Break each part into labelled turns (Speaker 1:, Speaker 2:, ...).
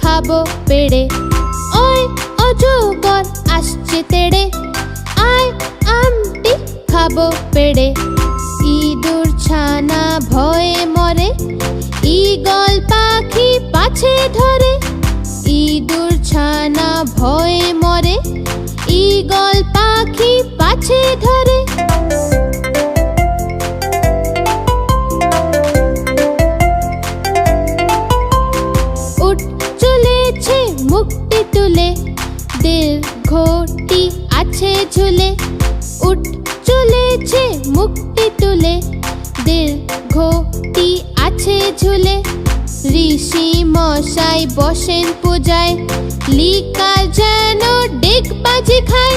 Speaker 1: খাবো পেড়ে। ওই অজগর আসছে তেড়ে, আয় আমটি খাবো পেড়ে। ইঁদুর ছানা ভয়ে মরে, ঈগল পাখি পাছে ধরে। ইঁদুর ছানা ভয়ে মরে, ঈগল পাখি পাছে ধরে। উঠ চলেছে মুখটি তুলে, দীর্ঘটি আছে ঝুলে। উঠ চলেছে মুখটি তুলে, দীর্ঘটি আছে ঝুলে। ঋষি মশাই বসেন পূজায়, লিকার যেন ডেকবাজি খায়।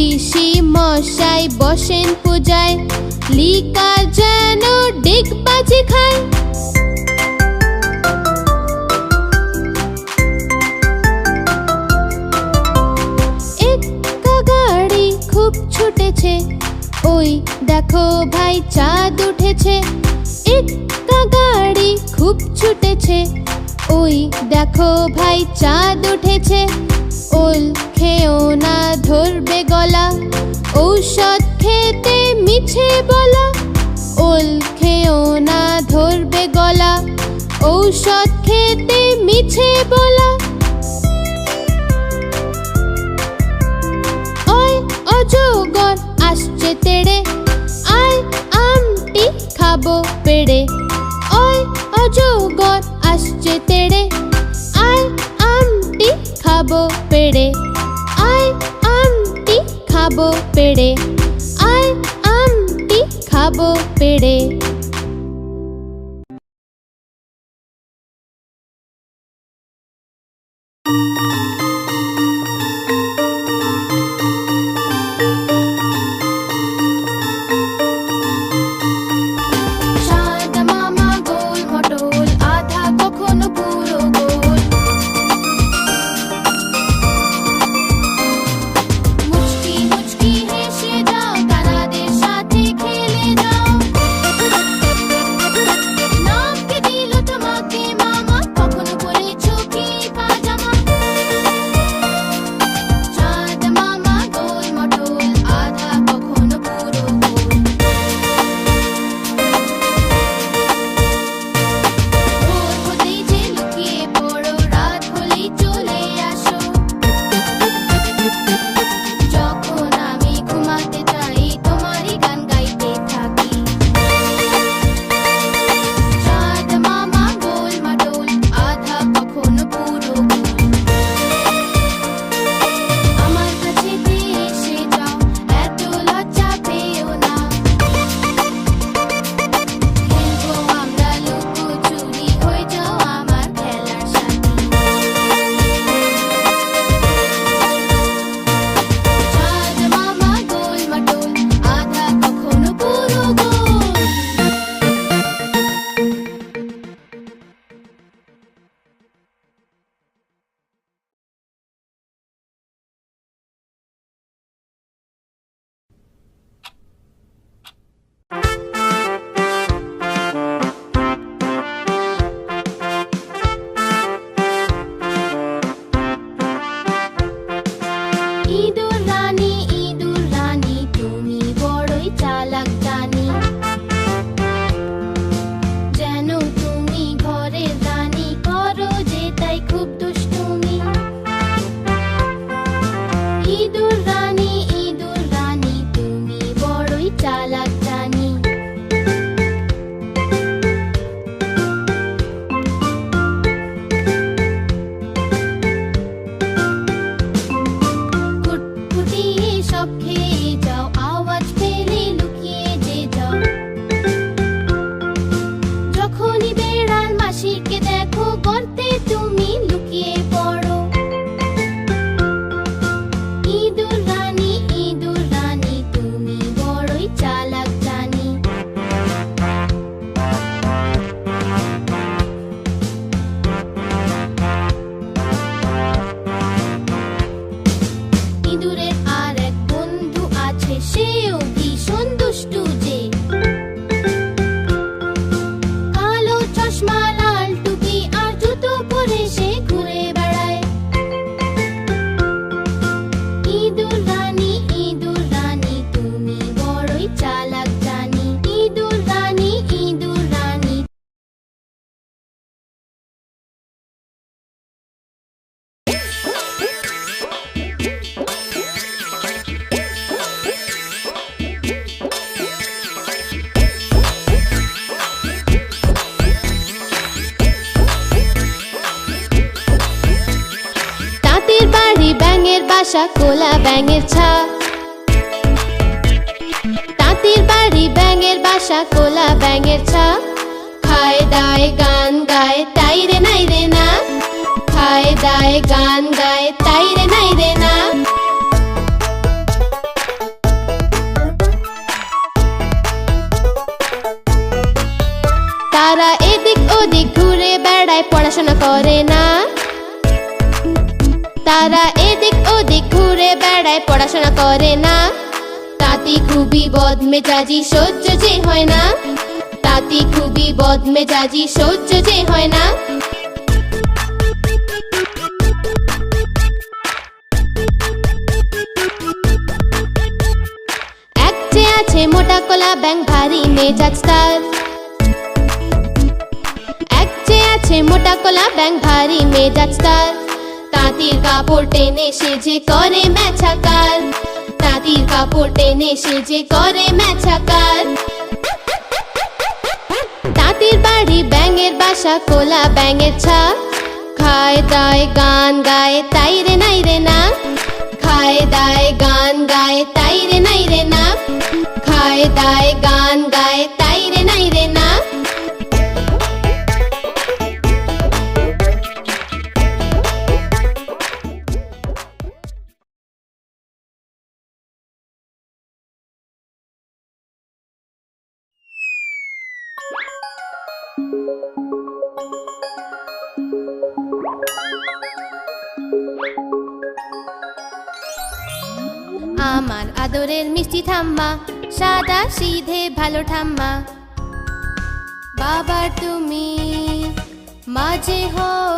Speaker 1: ঋষি মশাই বসেন পূজায়, লিকার যেন ডেকবাজি খায়। একটা গাড়ি খুব ছুটেছে, ওই দেখো ভাই চাঁদ উঠেছে। একটা গাড়ি খুব ছুটেছে, ওই দেখো ভাই চাঁদ উঠেছে। ওল খেও না ধরবে গলা, ঔষধ খেতে মিছে বলা। ওল খেও না ধরবে গলা, ঔষধ খেতে মিছে বলা। ওই অজগর আসছে তেড়ে, আয় আমটি খাবো পেড়ে। ওই অজগর আসছে তেড়ে, আয় আমটি খাবো পেড়ে। আয় আমটি খাবো পেড়ে, আয় আমটি খাবো পেড়ে।
Speaker 2: চাঁদ মামা গোল মটোল, আধা কখনো পুরো গোল। মুচকি মুচকি হেসে যাও, তারাদের সাথে খেলে যাও।
Speaker 1: বাসা কোলা ব্যাঙের ছা। তাঁতির বাড়ি ব্যাঙের বাসা কোলা ব্যাঙের ছা। খায় দায় গান গায় তাই রে নাই রে না। খায় দায় গান গায় তাই রে নাই রে না। তারা এদিক ওদিক ঘুরে বেড়ায় পড়াশোনা করে না। তারা এদিক ওদিক ঘুরে বেড়ায় পড়াশোনা করে না। তাঁতি খুবই বদমেজাজি সহ্য যে হয় না। তাঁতি খুবই বদমেজাজি সহ্য যে হয় না। এক যে আছে মোটা কোলা ব্যাঙ ভারী মেজাজ তার। এক যে আছে মোটা কোলা ব্যাঙ ভারী মেজাজ তার। তাঁতির কাপড় টেনে সে যে করে মেছাকার। তাঁতির কাপড় টেনে সে যে করে মেছাকার। তাঁতির বাড়ি ব্যাঙের বাসা কোলা ব্যাঙের ছা। খায় দায় গান গায় তাই রে নাই রে না। খায় দায় গান গায় তাই রে নাই রে না। খায় দায় গান গায় তাই রে নাই রে না। আমার আদরের মিষ্টি ঠাম্মা সাদা সিধে ভালো ঠাম্মা। বাবার তুমি মাঝে হও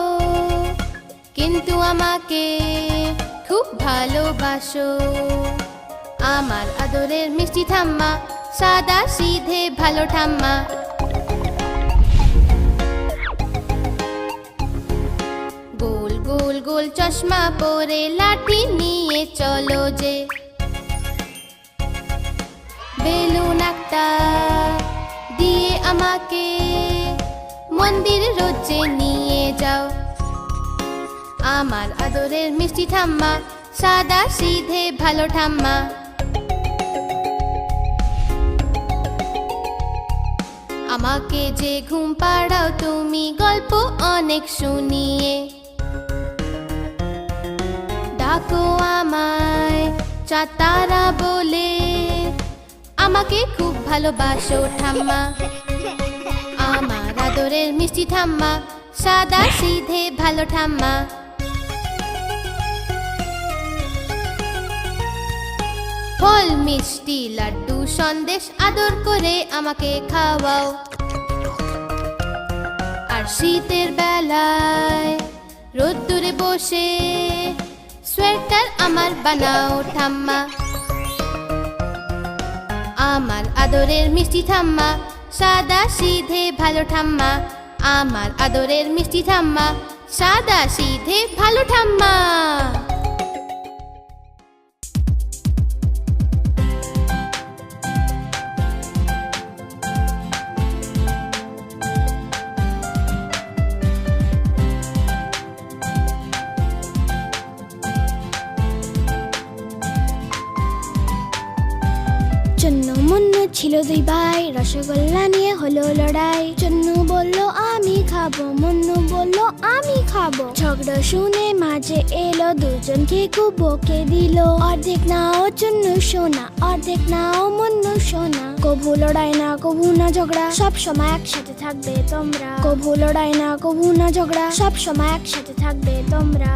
Speaker 1: কিন্তু আমাকে খুব ভালোবাসো। আমার আদরের মিষ্টি ঠাম্মা সাদা সিধে ভালো ঠাম্মা। গোল গোল গোল চশমা পরে লাঠি নিয়ে চলো যে। বেলুন একটা দিয়ে আমাকে মন্দির রোজে নিয়ে যাও। আমার আদরের মিষ্টি ঠাম্মা সাদা সিধে ভালো ঠাম্মা। আমাকে যে ঘুম পাড়াও তুমি গল্প অনেক শুনিয়ে। ডাকো আমায় চাঁদ তারা বলে। আমাকে খুব ভালোবাসো ঠাম্মা। আমার আদরের মিষ্টি ঠাম্মা সাদা সিধে ভালো ঠাম্মা। ফল মিষ্টি লাড্ডু সন্দেশ আদর করে আমাকে খাওয়াও। আর শীতের বেলায় রোদ্দুরে বসে সোয়েটার আমার বানাও ঠাম্মা। আমার আদরের মিষ্টি ঠাম্মা সাদা সিধে ভালো ঠাম্মা। আমার আদরের মিষ্টি ঠাম্মা সাদা সিধে ভালো ঠাম্মা।
Speaker 3: চন্নু মুন্নু ছিল দুই ভাই, রসগোল্লা নিয়ে হলো লড়াই। চন্নু বলল আমি খাবো, মুন্নু বলল আমি খাবো। ঝগড়া শুনে মাঝে এলো, দুজনকে খুব বকে দিল। অর্ধেক নাও চন্নু সোনা, অর্ধেক নাও মুন্নু সোনা। কভু লড়াই না কভু না ঝগড়া, সব সময় একসাথে থাকবে তোমরা। কভু লড়াই না কভু না ঝগড়া, সব সময় একসাথে থাকবে তোমরা।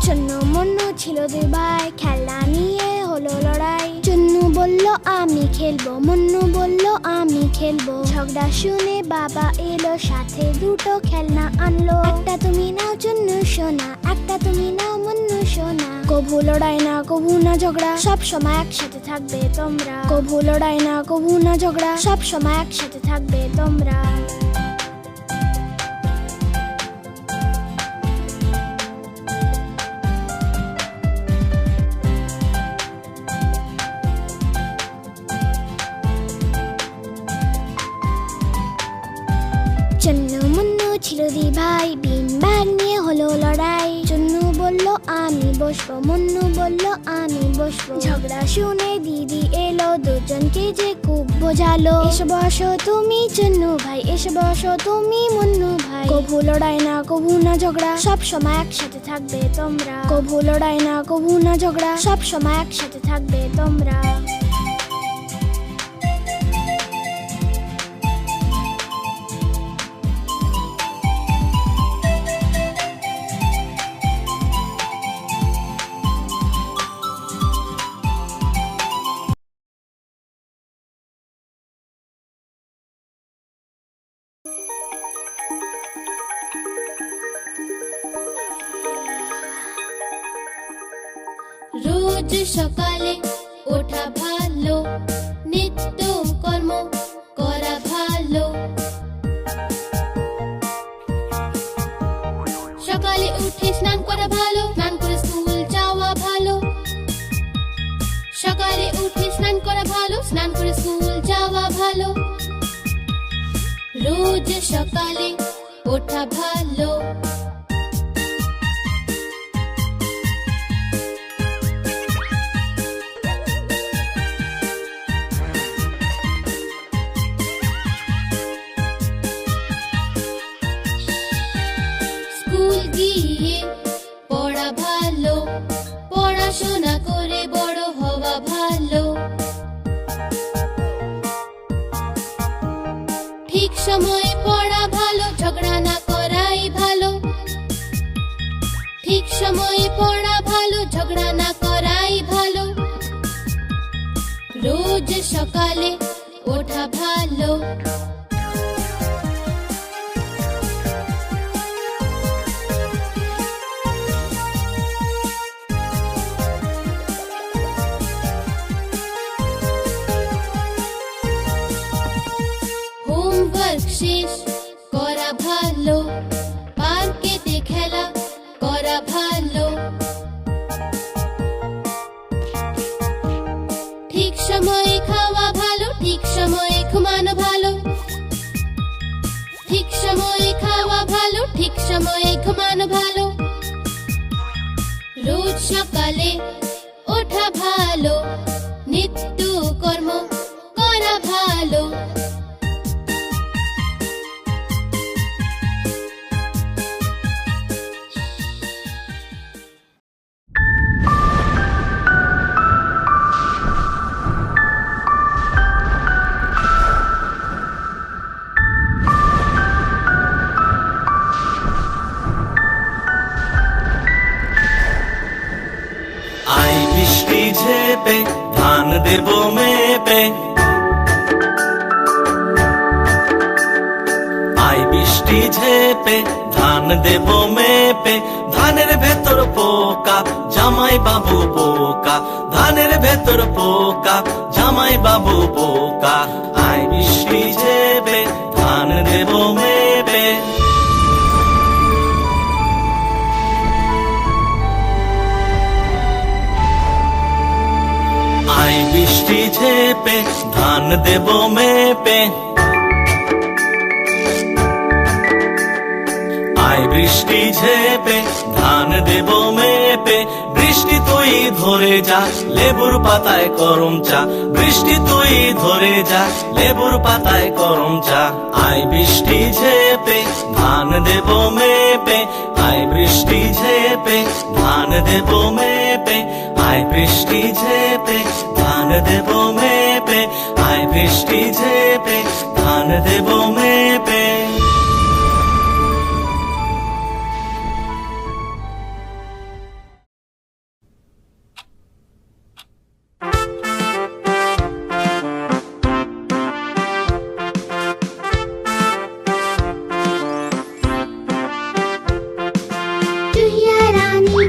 Speaker 3: চন্নু মুন্নু ছিল দুই ভাই, খেলনা নিয়ে হলো লড়াই। চন্নু বলল আমি খেলবো, মুন্নু বলল আমি খেলবো। ঝগড়া শুনে বাবা এলো, সাথে দুটো খেলনা আনলো। একটা তুমি নাও চন্নু সোনা, একটা তুমি নাও মুন্নু সোনা। কভু লড়াই না কভু না ঝগড়া, সব সময় একসাথে থাকবে তোমরা। কভু লড়াই না কভু না ঝগড়া, সব সময় একসাথে থাকবে তোমরা। দুই ভাই বিন ব্যাগ নিয়ে হলো লড়াই চুন্নু বলল আমি বসবো মুন্নু বলল আমি বসবো ঝগড়া শুনে দিদি এলো দুজনকে যে খুব বোঝালো এসে বসো তুমি চুন্নু ভাই এসে বসো তুমি মুন্নু ভাই কভু লড়াই না কভু না ঝগড়া সব সময় একসাথে থাকবে তোমরা কভু লড়াই না কভু না ঝগড়া সব সময় একসাথে থাকবে তোমরা
Speaker 1: রোজ সকালে ওঠা ভালো নিত্য কর্ম করা ভালো সকালে উঠে স্নান করা ভালো স্নান করে স্কুল যাওয়া ভালো সকালে উঠে স্নান করা ভালো স্নান করে স্কুল যাওয়া ভালো রোজ সকালে ওঠা ভালো গিয়ে পড়া ভালো পড়াশোনা করে বড় হওয়া ভালো ঠিক সময়ে পড়া ভালো ঝগড়া না করাই ভালো ঠিক সময়ে পড়া ভালো ঝগড়া না করাই ভালো রোজ সকালে ওঠা ভালো শেষ করা ভালো পার্কেতে খেলা করা ভালো ঠিক সময়ে খাওয়া ভালো ঠিক সময়ে ঘুমানো ভালো ঠিক সময়ে খাওয়া ভালো ঠিক সময়ে ঘুমানো ভালো রোজ সকালে ওঠা ভালো নিত্য কর্ম করা ভালো
Speaker 4: ঝেপে ধান দেব মেপে আই বৃষ্টি ঝেপে ধান দেব মেপে ধানের ভেতর পোকা জামাই বাবু পোকা ধানের ভেতর পোকা জামাই বাবু পোকা আই বৃষ্টি ঝেপে ধান দেব মেপে আই বৃষ্টি ঝেপে ধান দেব মেপে আই বৃষ্টি ঝেপে ধান দেব মেপে বৃষ্টি তুই ধরে যা লেবুর পাতায় করম চা বৃষ্টি তুই ধরে যা লেবুর পাতায় করম চা আই বৃষ্টি ঝেপে ধান দেব মেপে আই বৃষ্টি ঝেপে ধান দেব মেপে আই বৃষ্টি ঝেপে ধান দেব মেপে আই বৃষ্টি ঝেপে ধান দেব মেপে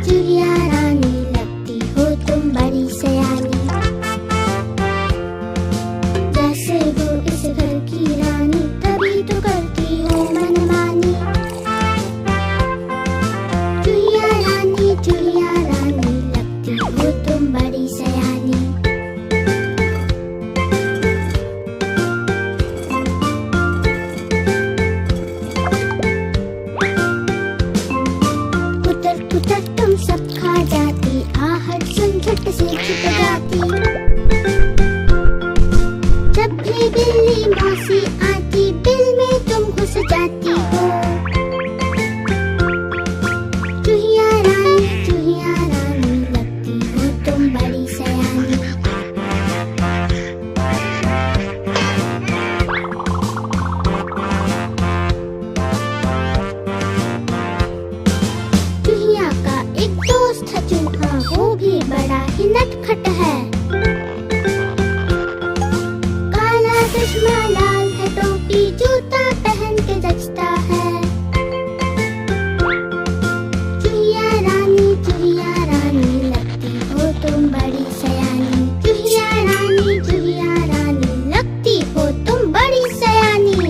Speaker 3: चुहिया रानी लगती हो तुम बड़ी सयानी जैसे हो इस घर की रानी तभी तो करती हो मनमानी चुहिया रानी लगती हो तुम बड़ी सयानी टूटा तुम सब खा जाती, आहट सुन झट से छुप जाती। जब भी बिल्ली मौसी आती, बिल में तुम घुस जाती हो। चूहिया रानी लगती हो तुम बड़ी सयानी। चूहिया का एक दोस्त है चूहा, वो भी बड़ा ही नटखट है। काला चश्मा लाल है टोपी, जूता पहन के जचता है। चूहिया रानी लगती हो तुम बड़ी सयानी। चूहिया रानी लगती हो तुम बड़ी सयानी।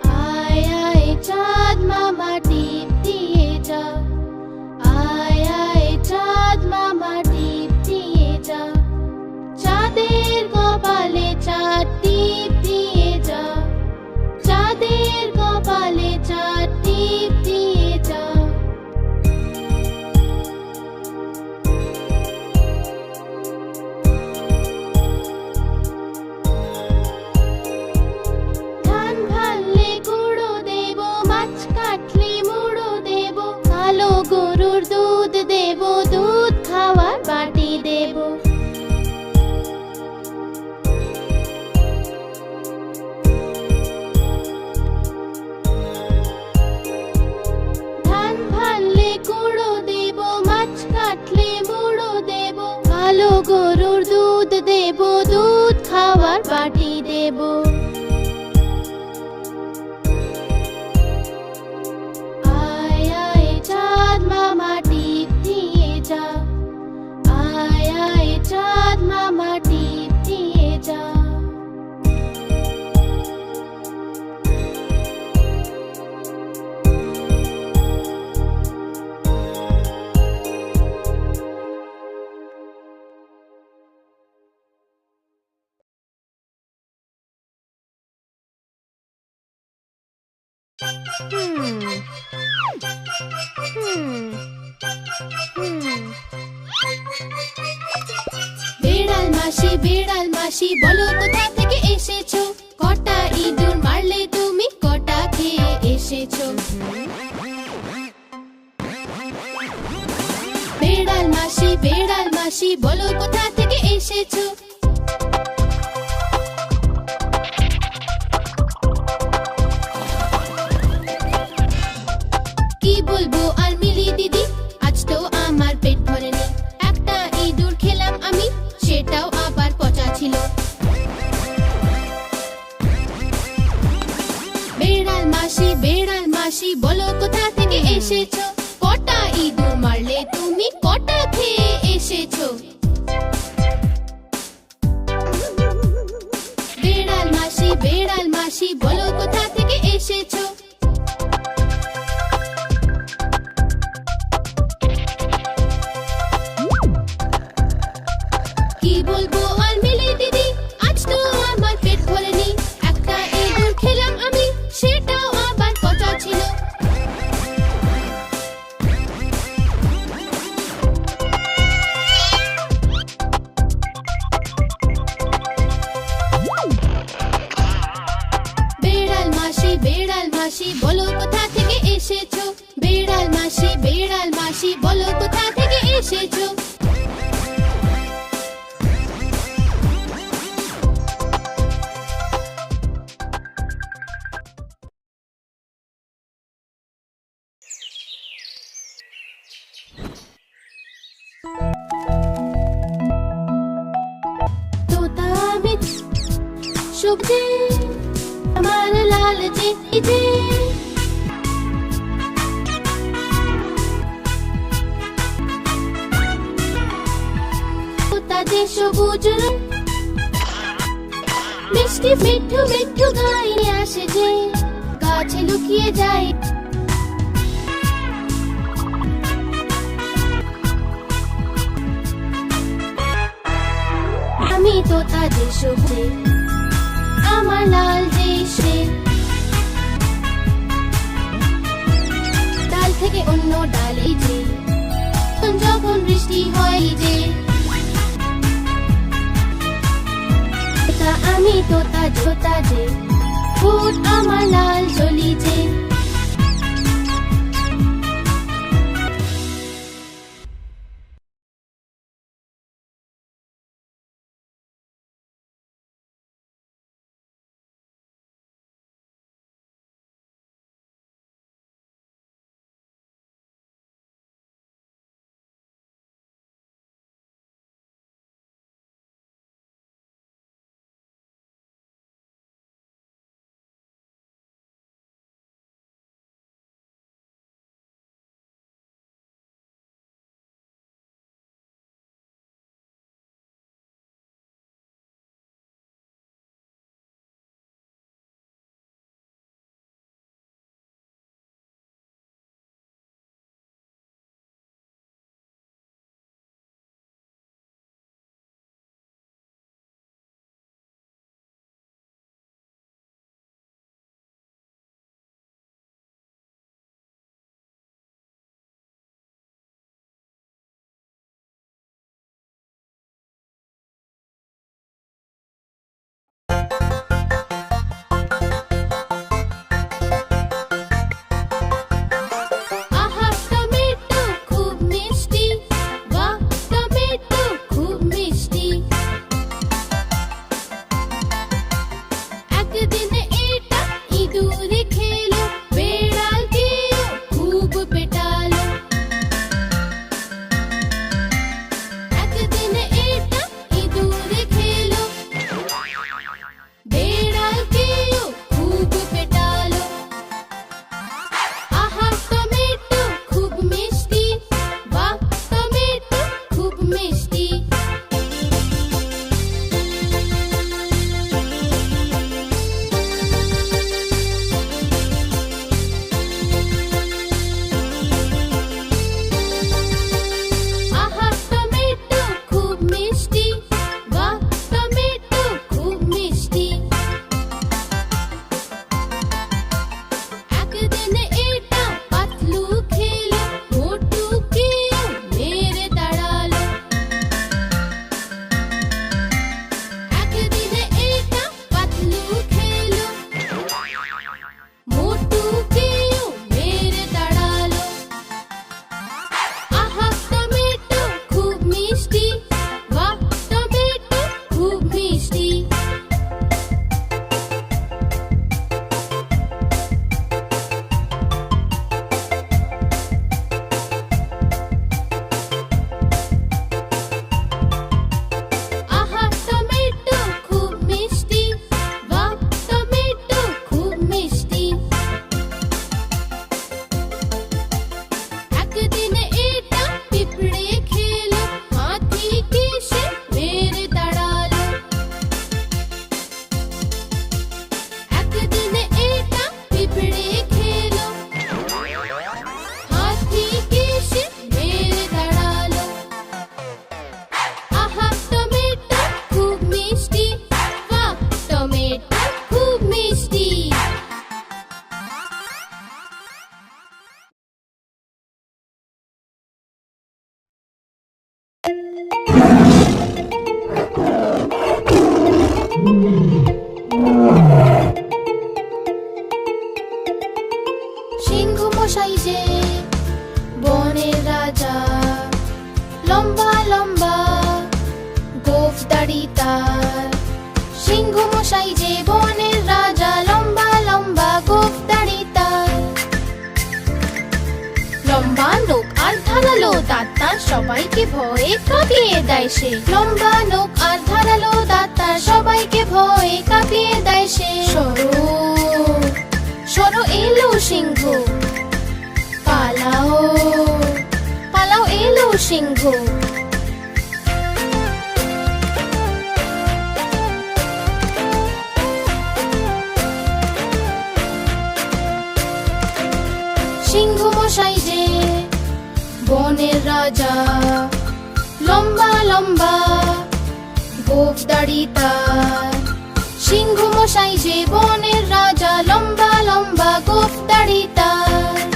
Speaker 1: आय आय चाँद मामा टीप दिए जा, आय आय चाँद मामा टीप दिए जा। চাঁদের কপালে চাঁদ টিপ দিয়ে যা, চাঁদের কপালে চাঁদ টিপ দিয়ে যা। ধান ভাললে গুঁড়ো দেব, মাছ কাটলে মুড়ো দেব, কালো গরুর দুধ দেব, দুধ খাওয়ার বাটি দেব। ধান ভাললে গুঁড়ো দেব, মাছ কাটলে মুড়ো দেব, কালো গরুর দুধ দেব, দুধ খাওয়ার বাটি দেব। আয় আয় চাঁদ মামা টিপ দিয়ে যা, আয় আয় চাঁদ মামা টিপ দিয়ে যা। বিড়াল মাসি বলো কোথা থেকে এসেছো, কটা ইঁদুর মারলে তুমি, কটা খেয়ে এসেছো। বিড়াল মাসি বলো কোথা থেকে এসেছো। কি বলবো আর মিলি দিদি, আজ তো আমার পেট ভরেনি। একটা ইঁদুর খেলাম আমি, সেটাও আবার পচা ছিল। বিড়াল মাসি বলো কোথা থেকে এসেছো, কটা ইঁদুর মারলে তুমি, কটা খেয়ে এসেছো। বিড়াল মাসি বলো কোথা থেকে এসেছো। কি বলবো আর মিলি দিদি, আজ তো আমার পেট ভরেনি। একটা ইঁদুর খেলাম আমি, সেটাও আবার পচা ছিল। বিড়াল মাসি বলো কোথা থেকে এসেছো। বিড়াল মাসি বলো কোথা থেকে এসেছো। তোতা আমি সবজি আমার লাল যে তোতা যে সবুজ রং, মিষ্টি মিঠু মিঠু গায়ে আসে যে, গাছে লুকিয়ে যায় তোতা যে সবুজে আমার লাল যে সে ডাল থেকে অন্য ডালে যে যখন বৃষ্টি হয় যে আমি তোতা জোতা যে ফুট আমার লাল জলি যে
Speaker 2: সিংহ মশাই যে বনের রাজা, লম্বা লম্বা গোঁফ দাড়ি তার। সিংহ মশাই যে বনের রাজা, লম্বা লম্বা গোঁফ দাড়ি তার। লম্বা নখ আর ধারালো দাঁত তার, সবাইকে ভয়ে কাঁপিয়ে দেয় সে। লম্বা নখ আর ধারালো দাঁত তার, সবাইকে ভয়ে কাঁপিয়ে দেয় সে। সরো সরো এলো সিংহ, পালাও পালাও এলো সিংহ। সিংহ মশাই যে বনের রাজা, লম্বা লম্বা গোঁফ দাড়ি তার। সিংহ মশাই যে বনের রাজা, লম্বা লম্বা গোঁফ দাড়ি তার।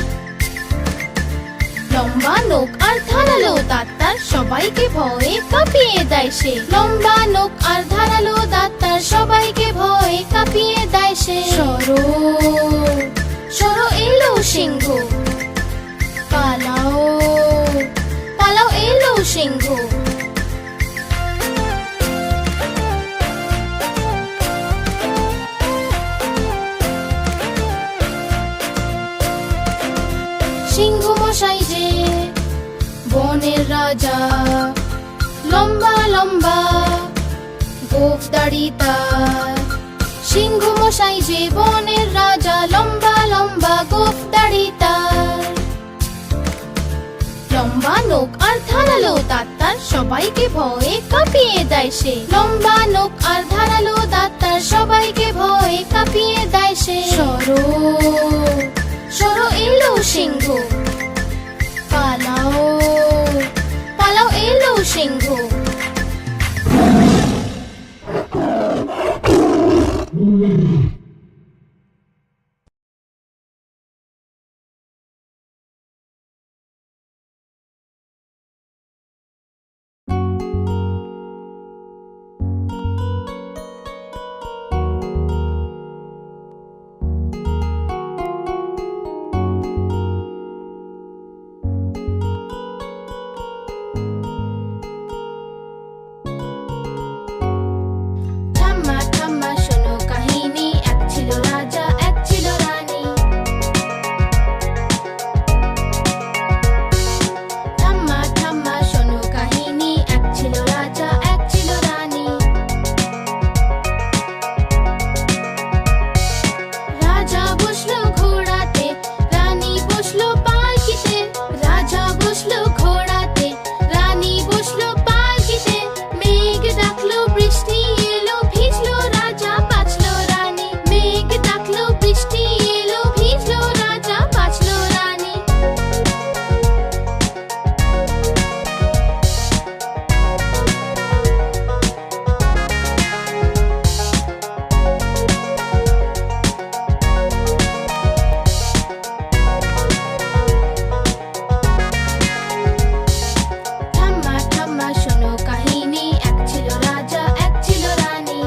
Speaker 2: লম্বা নখ আর ধারালো দাঁত তার, সবাইকে ভয়ে কাঁপিয়ে দেয় সে। লম্বা নখ আর ধারালো দাঁত তার, সবাইকে ভয়ে কাঁপিয়ে দেয় সে। সরো সরো এলো সিংহ, পালাও পালাও এলো সিংহ। সিংহ মশাই যে বনের রাজা, লম্বা লম্বা গোঁফ দাড়ি তার। সিংহ মশাই যে বনের রাজা, লম্বা লম্বা গোঁফ দাড়ি তার। লম্বা নখ আর ধারালো দাঁত তার, সবাইকে ভয়ে কাঁপিয়ে দেয় সে। লম্বা নখ আর ধারালো দাঁত তার, সবাইকে ভয়ে কাঁপিয়ে দেয় সে। সরো সরো এলো সিংহ, পালাও পালাও এলো সিংহ। ঠাম্মা ঠাম্মা শোনো কাহিনী, এক ছিল রাজা এক ছিল রানী। ঠাম্মা ঠাম্মা শোনো কাহিনী, এক ছিল রাজা এক ছিল রানী। রাজা বসলো ঘোড়াতে, রানী বসলো পালকিতে। রাজা বসলো ঘোড়াতে, রানী বসলো পালকিতে। মেঘ ডাকলো বৃষ্টি এলো, ভিজলো রাজা বাঁচলো রানী। মেঘ ডাকলো বৃষ্টি এলো, ভিজলো রাজা বাঁচলো রানী। ঠাম্মা ঠাম্মা শোনো কাহিনী, এক ছিল রাজা এক ছিল রানী।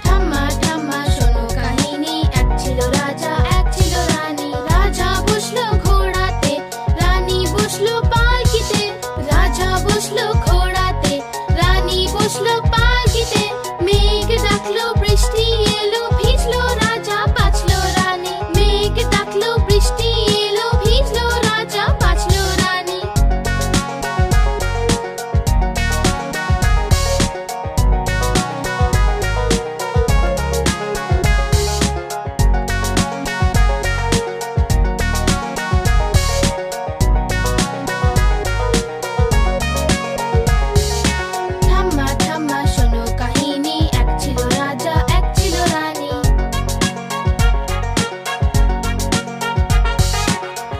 Speaker 2: ঠাম্মা ঠাম্মা শোনো কাহিনী, এক ছিল রাজা এক ছিল রানী। রাজা বসলো ঘোড়াতে, রানী বসলো পালকিতে। রাজা বসলো ঘোড়াতে, রানী বসলো পালকিতে। মেঘ ডাকলো বৃষ্টি এলো, ভিজলো রাজা বাঁচলো রানী। মেঘ ডাকলো বৃষ্টি এলো, ভিজলো রাজা বাঁচলো রানী। ঠাম্মা ঠাম্মা শোনো কাহিনী, এক ছিল রাজা এক ছিল রানী।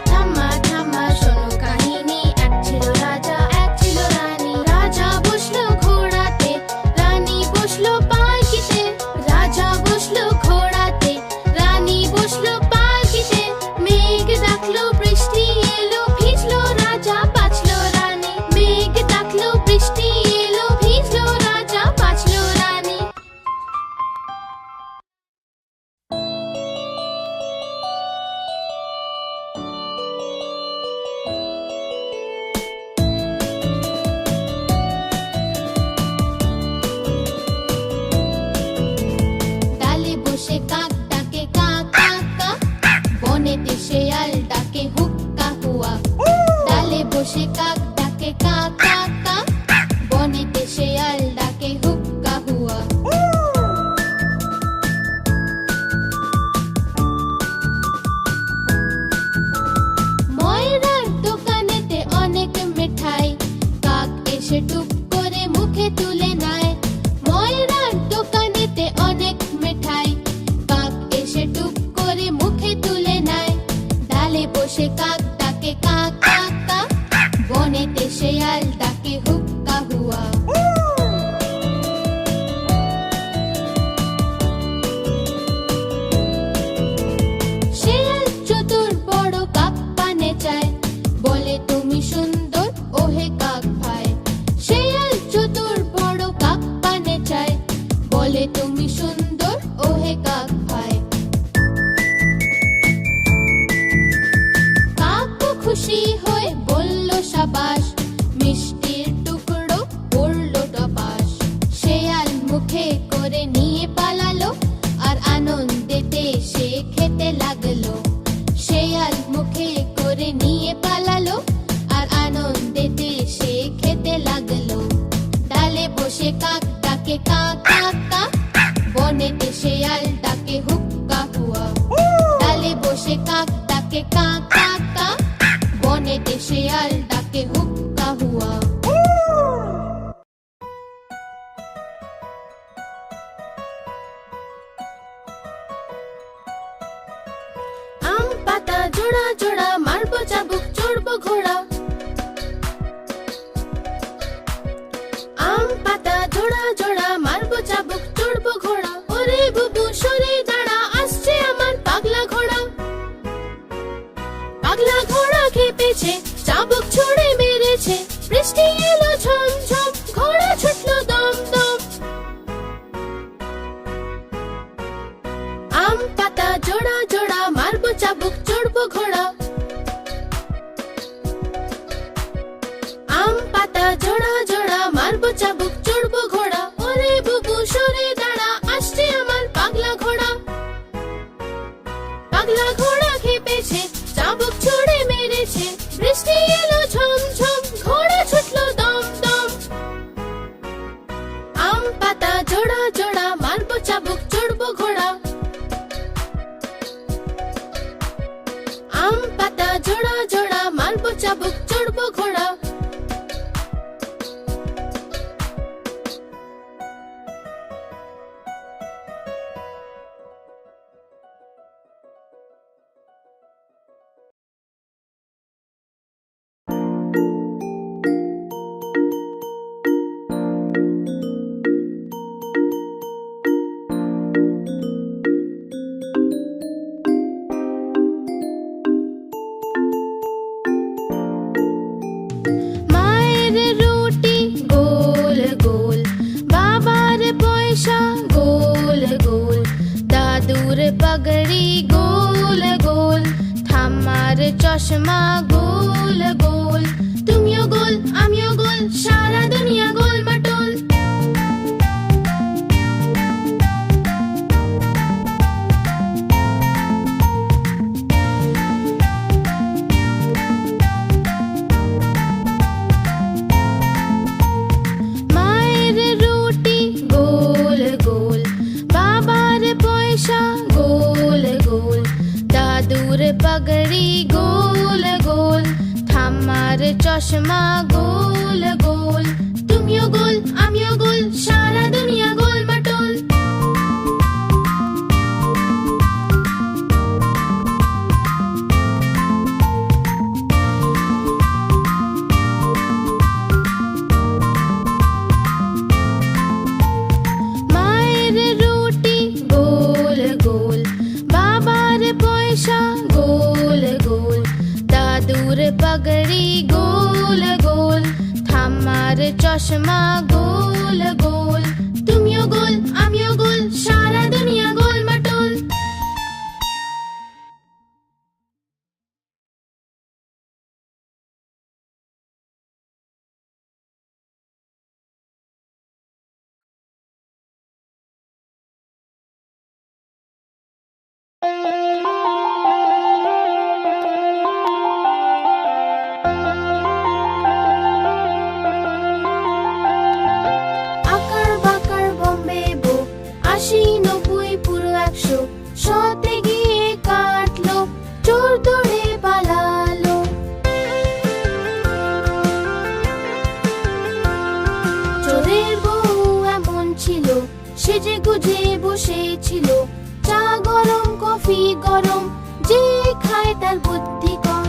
Speaker 2: ঠাম্মা ঠাম্মা শোনো কাহিনী, এক ছিল রাজা এক ছিল রানী। রাজা বসলো ঘোড়াতে, রানী বসলো পালকিতে। রাজা বসলো ঘোড়াতে, রানী বসলো পালকিতে। মেঘ ডাকলো বৃষ্টি এলো, ভিজলো রাজা বাঁচলো রানী। মেঘ ডাকলো বৃষ্টি এলো, ভিজলো রাজা বাঁচলো রানী। ডালে বসে কাক ডাকে কা কা কা, বনেতে শেয়াল ডাকে হুক্কা হুয়া। ডালে বসে কাক ডাকে কা কা কা, বনেতে শেয়াল ডাকে হুক্কা হুয়া। ময়রার দোকানেতে অনেক মিঠাই, কাক এসে টুক করে মুখে তুলে নেয়। ময়রার দোকানেতে অনেক মিঠাই, কাক এসে টুক করে মুখে তুলে নেয়। ডালে বসে কাক ডাকে কা কা কা, বনেতে শেয়াল
Speaker 1: খেতে লাগলো শেয়াল মুখে করে নিয়ে পালালো আর আনন্দেতে সে খেতে লাগলো ডালে বসে কাক ডাকে কা কা কা বনেতে শেয়াল ডাকে হুক্কা হুয়া ডালে বসে কাক ডাকে কা কা কা বনেতে শেয়াল ডাকে হুক্কা হুয়া
Speaker 2: আম পাতা জোড়া জোড়া মারবো চাবুক চড়বো ঘোড়া আম পাতা জোড়া জোড়া মারবো চাবুক চড়বো ঘোড়া ওরে বুবু সরে দাঁড়া আসছে আমার পাগলা ঘোড়া পাগলা ঘোড়া খেপেছে চাবুক ছুঁড়ে মেরেছে বৃষ্টি এলো ঝম ঝম ঘোড়া ছুটলো দম দম আম পাতা জোড়া জোড়া মারবো চাবুক চড়বো ঘোড়া আম পাতা জোড়া জোড়া মারবো চাবুক চড়বো ঘোড়া ওরে বুবু সরে দাঁড়া আসছে আমার পাগলা ঘোড়া পাগলা ঘোড়া খেপেছে চাবুক ছুঁড়ে মেরেছে বৃষ্টি এলো ঝম ঝম ঘোড়া ছুটলো দম দম আম পাতা জোড়া জোড়া মারবো চাবুক চড়বো ঘোড়া আম পাতা জোড়া জোড়া মারবো চাবুক চড়বো ঘোড়া
Speaker 1: মায়ের রুটি গোল গোল বাবার পয়সা গোল গোল দাদুর পাগড়ি গোল গোল ঠাম্মার চশমা গোল গোল তুমিও গোল আমিও গোল সারা দুনিয়া গোল মাটোল মায়ের রুটি গোল গোল বাবার পয়সা গোল গোল দাদুর পাগড়ি গোল গোল ঠাম্মার চশমা গোল গোল তুমিও গোল আমিও গোল সারা দুনিয়া গোল মাটোল মায়ের রুটি গোল গোল বাবার পয়সা গোল গোল দাদুর পাগড়ি গোল গোল ঠাম্মার চশমা গোল গোল তুমিও গোল আমিও গোল সারা দুনিয়া গোল মাটোল
Speaker 2: আকার বাকার বম্বে বো 80 90 পুরো 100 শতে গিয়ে কাটলো চোর দৌড়ে পালালো চোরের বউ এমন ছিল সেজে গুজে বসেছিল চা গরম কফি গরম যে খায় তার বুদ্ধি কম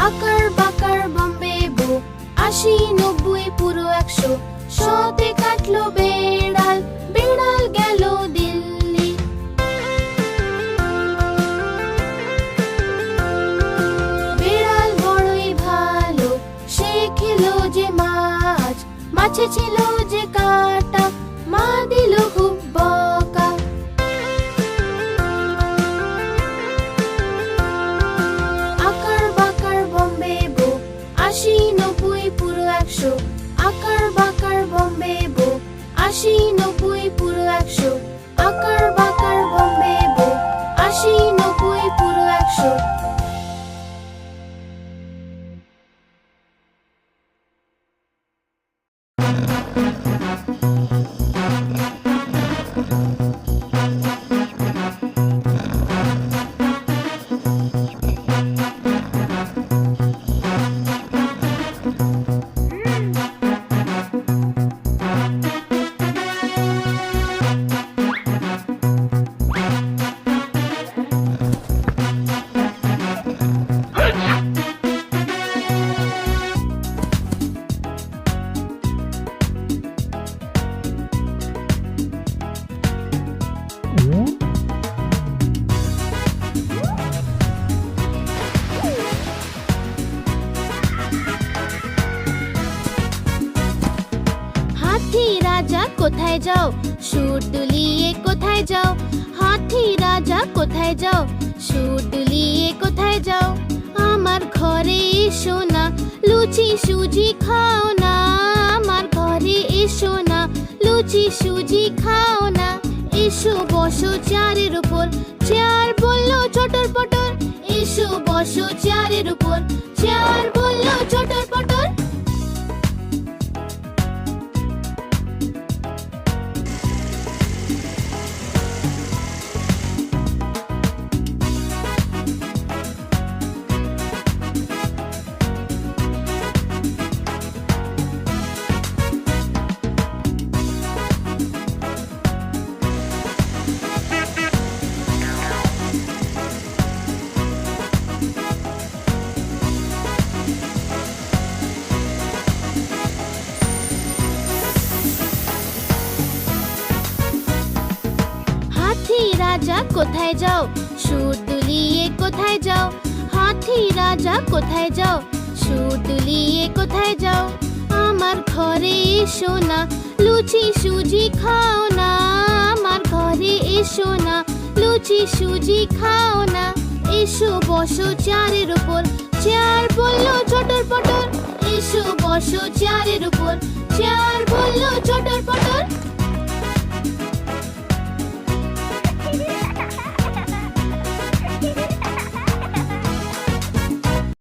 Speaker 2: আকার বাকার বম্বে বো 80 90 পুরো 100 শতে কাটলো বেড়াল বেড়াল গেল দিল্লি বেড়াল বড়ই ভালো সে খেলো যে মাছ মাছে ছিল যে কাঁটা মা দিল খুব 100, আকার বাকার বম্বে বুক 80, 90 পুরো 100।
Speaker 1: হাতি রাজা কোথায় যাও সুর দুলিয়ে কোথায় যাও হাতি রাজা কোথায় যাও সুর দুলিয়ে কোথায় যাও আমার ঘরে এসো না লুচি সুজি খাও না আমার ঘরে এসো না লুচি সুজি খাও না এসো বসো চেয়ারের উপর চেয়ার বললো চটর পটর এসো বসো চেয়ারের উপর চেয়ার বললো চটর পটর হাতি রাজা কোথায় যাও সুর দুলিয়ে কোথায় যাও হাতি রাজা কোথায় যাও সুর দুলিয়ে কোথায় যাও আমার ঘরে এসো না লুচি সুজি খাও না আমার ঘরে এসো না লুচি সুজি খাও না এসো বসো চেয়ারের উপর চেয়ার বললো চটর পটর এসো বসো চেয়ারের উপর চেয়ার বললো